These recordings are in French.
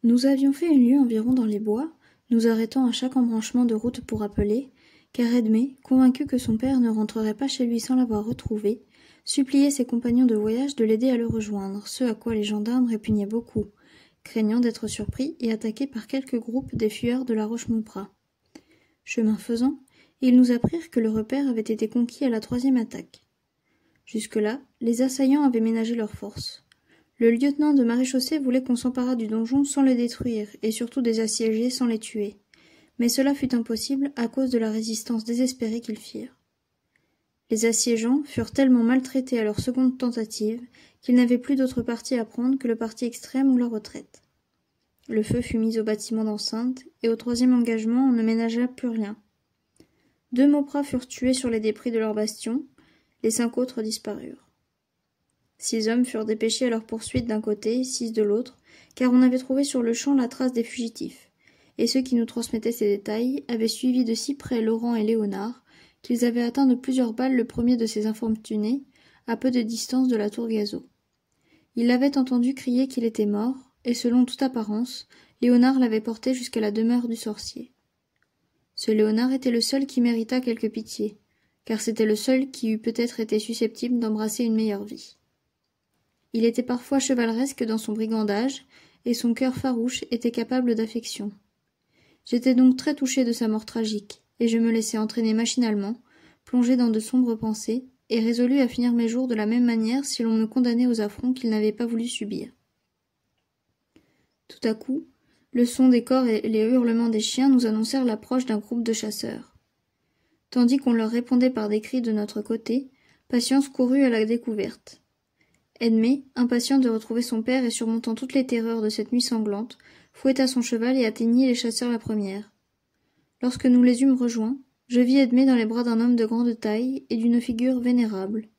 Nous avions fait une lieue environ dans les bois, nous arrêtant à chaque embranchement de route pour appeler, car Edmé, convaincu que son père ne rentrerait pas chez lui sans l'avoir retrouvé, suppliait ses compagnons de voyage de l'aider à le rejoindre, ce à quoi les gendarmes répugnaient beaucoup, craignant d'être surpris et attaqués par quelques groupes des fuyards de la Roche-Maupradt. Chemin faisant, ils nous apprirent que le repère avait été conquis à la 3e attaque. Jusque-là, les assaillants avaient ménagé leurs forces. Le lieutenant de maréchaussée voulait qu'on s'emparât du donjon sans le détruire, et surtout des assiégés sans les tuer. Mais cela fut impossible à cause de la résistance désespérée qu'ils firent. Les assiégeants furent tellement maltraités à leur seconde tentative qu'ils n'avaient plus d'autre parti à prendre que le parti extrême ou la retraite. Le feu fut mis au bâtiment d'enceinte, et au 3e engagement on ne ménagea plus rien. 2 Maupradt furent tués sur les débris de leur bastion, les 5 autres disparurent. 6 hommes furent dépêchés à leur poursuite d'un côté, 6 de l'autre, car on avait trouvé sur le champ la trace des fugitifs, et ceux qui nous transmettaient ces détails avaient suivi de si près Laurent et Léonard qu'ils avaient atteint de plusieurs balles le premier de ces infortunés, à peu de distance de la tour Gazeau. Ils l'avaient entendu crier qu'il était mort, et selon toute apparence, Léonard l'avait porté jusqu'à la demeure du sorcier. Ce Léonard était le seul qui méritât quelque pitié, car c'était le seul qui eût peut-être été susceptible d'embrasser une meilleure vie. Il était parfois chevaleresque dans son brigandage, et son cœur farouche était capable d'affection. J'étais donc très touché de sa mort tragique, et je me laissai entraîner machinalement, plongé dans de sombres pensées, et résolu à finir mes jours de la même manière si l'on me condamnait aux affronts qu'il n'avait pas voulu subir. Tout à coup, le son des cors et les hurlements des chiens nous annoncèrent l'approche d'un groupe de chasseurs. Tandis qu'on leur répondait par des cris de notre côté, Patience courut à la découverte. Edmé, impatient de retrouver son père et surmontant toutes les terreurs de cette nuit sanglante, fouetta son cheval et atteignit les chasseurs la première. Lorsque nous les eûmes rejoints, je vis Edmé dans les bras d'un homme de grande taille et d'une figure vénérable.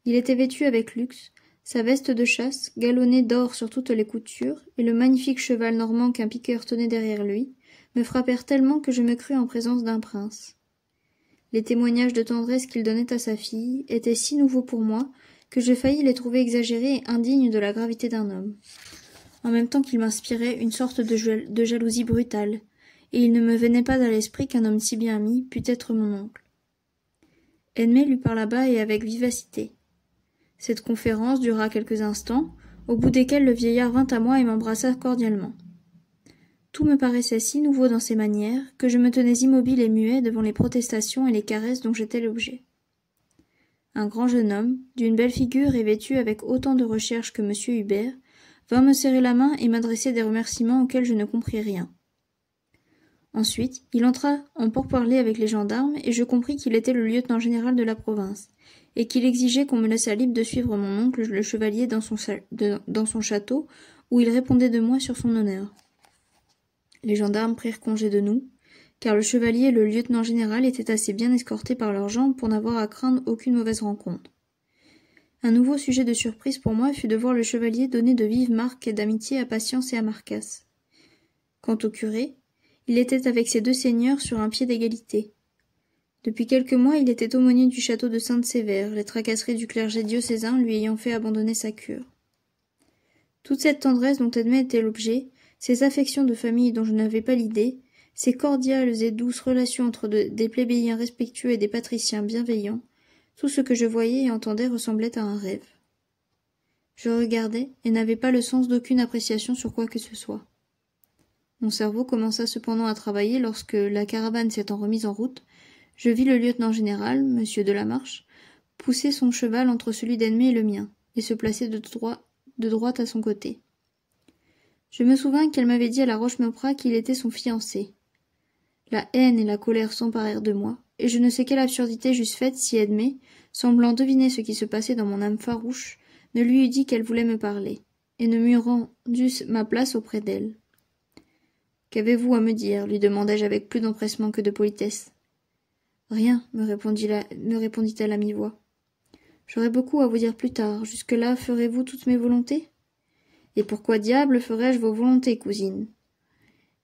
Il était vêtu avec luxe, sa veste de chasse, galonnée d'or sur toutes les coutures, et le magnifique cheval normand qu'un piqueur tenait derrière lui, me frappèrent tellement que je me crus en présence d'un prince. Les témoignages de tendresse qu'il donnait à sa fille étaient si nouveaux pour moi que je faillis les trouver exagérés et indignes de la gravité d'un homme. En même temps qu'il m'inspirait une sorte de jalousie brutale, et il ne me venait pas à l'esprit qu'un homme si bien mis pût être mon oncle. Edmé lui parla bas et avec vivacité. Cette conférence dura quelques instants, au bout desquels le vieillard vint à moi et m'embrassa cordialement. Tout me paraissait si nouveau dans ses manières que je me tenais immobile et muet devant les protestations et les caresses dont j'étais l'objet. Un grand jeune homme, d'une belle figure et vêtu avec autant de recherche que M. Hubert, vint me serrer la main et m'adresser des remerciements auxquels je ne compris rien. Ensuite, il entra en pourparlers avec les gendarmes et je compris qu'il était le lieutenant général de la province, et qu'il exigeait qu'on me laissât libre de suivre mon oncle le chevalier dans son château, où il répondait de moi sur son honneur. Les gendarmes prirent congé de nous, car le chevalier et le lieutenant général étaient assez bien escortés par leurs gens pour n'avoir à craindre aucune mauvaise rencontre. Un nouveau sujet de surprise pour moi fut de voir le chevalier donner de vives marques d'amitié à Patience et à Marcasse. Quant au curé, il était avec ses 2 seigneurs sur un pied d'égalité. Depuis quelques mois, il était aumônier du château de Sainte-Sévère, les tracasseries du clergé diocésain lui ayant fait abandonner sa cure. Toute cette tendresse dont Edmé était l'objet, ces affections de famille dont je n'avais pas l'idée, ces cordiales et douces relations entre des plébéiens respectueux et des patriciens bienveillants, tout ce que je voyais et entendais ressemblait à un rêve. Je regardais et n'avais pas le sens d'aucune appréciation sur quoi que ce soit. Mon cerveau commença cependant à travailler lorsque, la caravane s'étant remise en route, je vis le lieutenant général, M. Delamarche, pousser son cheval entre celui d'Edmé et le mien, et se placer de droite à son côté. Je me souvins qu'elle m'avait dit à la Roche-Maupradt qu'il était son fiancé. La haine et la colère s'emparèrent de moi, et je ne sais quelle absurdité j'eusse faite si Edmé, semblant deviner ce qui se passait dans mon âme farouche, ne lui eût dit qu'elle voulait me parler, et ne m'eût rendu ma place auprès d'elle. « Qu'avez-vous à me dire ?» lui demandai-je avec plus d'empressement que de politesse. « Rien, me répondit-elle à mi-voix. « J'aurai beaucoup à vous dire plus tard. Jusque-là, ferez-vous toutes mes volontés ?»« Et pourquoi diable ferais-je vos volontés, cousine ?»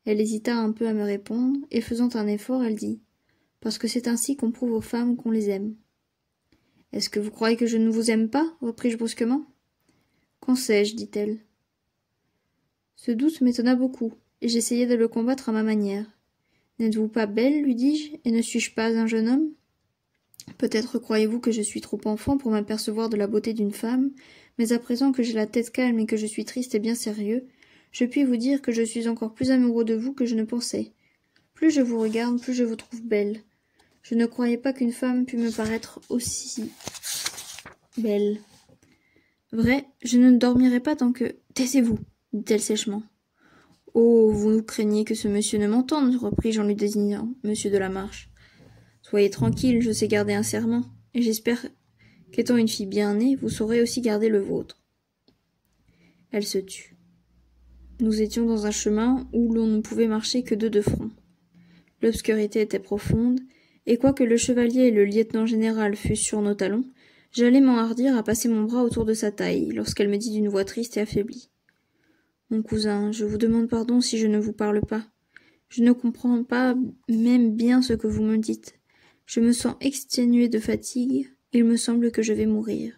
Elle hésita un peu à me répondre, et faisant un effort, elle dit « Parce que c'est ainsi qu'on prouve aux femmes qu'on les aime. »« Est-ce que vous croyez que je ne vous aime pas ?» repris-je brusquement. « Qu'en sais-je » dit-elle. Ce doute m'étonna beaucoup, et j'essayai de le combattre à ma manière. N'êtes-vous pas belle, lui dis-je, et ne suis-je pas un jeune homme? Peut-être croyez-vous que je suis trop enfant pour m'apercevoir de la beauté d'une femme, mais à présent que j'ai la tête calme et que je suis triste et bien sérieux, je puis vous dire que je suis encore plus amoureux de vous que je ne pensais. Plus je vous regarde, plus je vous trouve belle. Je ne croyais pas qu'une femme pût me paraître aussi belle. Vrai, je ne dormirai pas tant que... Taisez-vous, dit-elle sèchement. Oh, vous craignez que ce monsieur ne m'entende, repris-je en lui désignant monsieur de la Marche. Soyez tranquille, je sais garder un serment, et j'espère qu'étant une fille bien née, vous saurez aussi garder le vôtre. Elle se tut. Nous étions dans un chemin où l'on ne pouvait marcher que deux de front. L'obscurité était profonde, et quoique le chevalier et le lieutenant-général fussent sur nos talons, j'allais m'enhardir à passer mon bras autour de sa taille, lorsqu'elle me dit d'une voix triste et affaiblie. Mon cousin, je vous demande pardon si je ne vous parle pas. Je ne comprends pas même bien ce que vous me dites. Je me sens exténué de fatigue, il me semble que je vais mourir.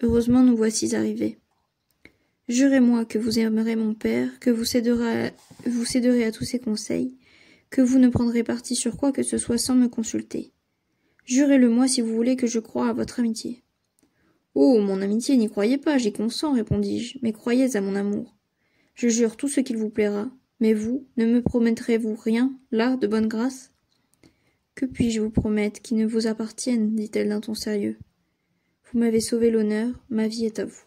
Heureusement nous voici arrivés. Jurez-moi que vous aimerez mon père, que vous céderez à tous ses conseils, que vous ne prendrez parti sur quoi que ce soit sans me consulter. Jurez-le-moi si vous voulez que je croie à votre amitié. Oh, mon amitié, n'y croyez pas, j'y consens, répondis-je, mais croyez à mon amour. Je jure tout ce qu'il vous plaira, mais vous, ne me promettrez-vous rien, là, de bonne grâce? Que puis-je vous promettre qui ne vous appartienne, dit-elle d'un ton sérieux. Vous m'avez sauvé l'honneur, ma vie est à vous.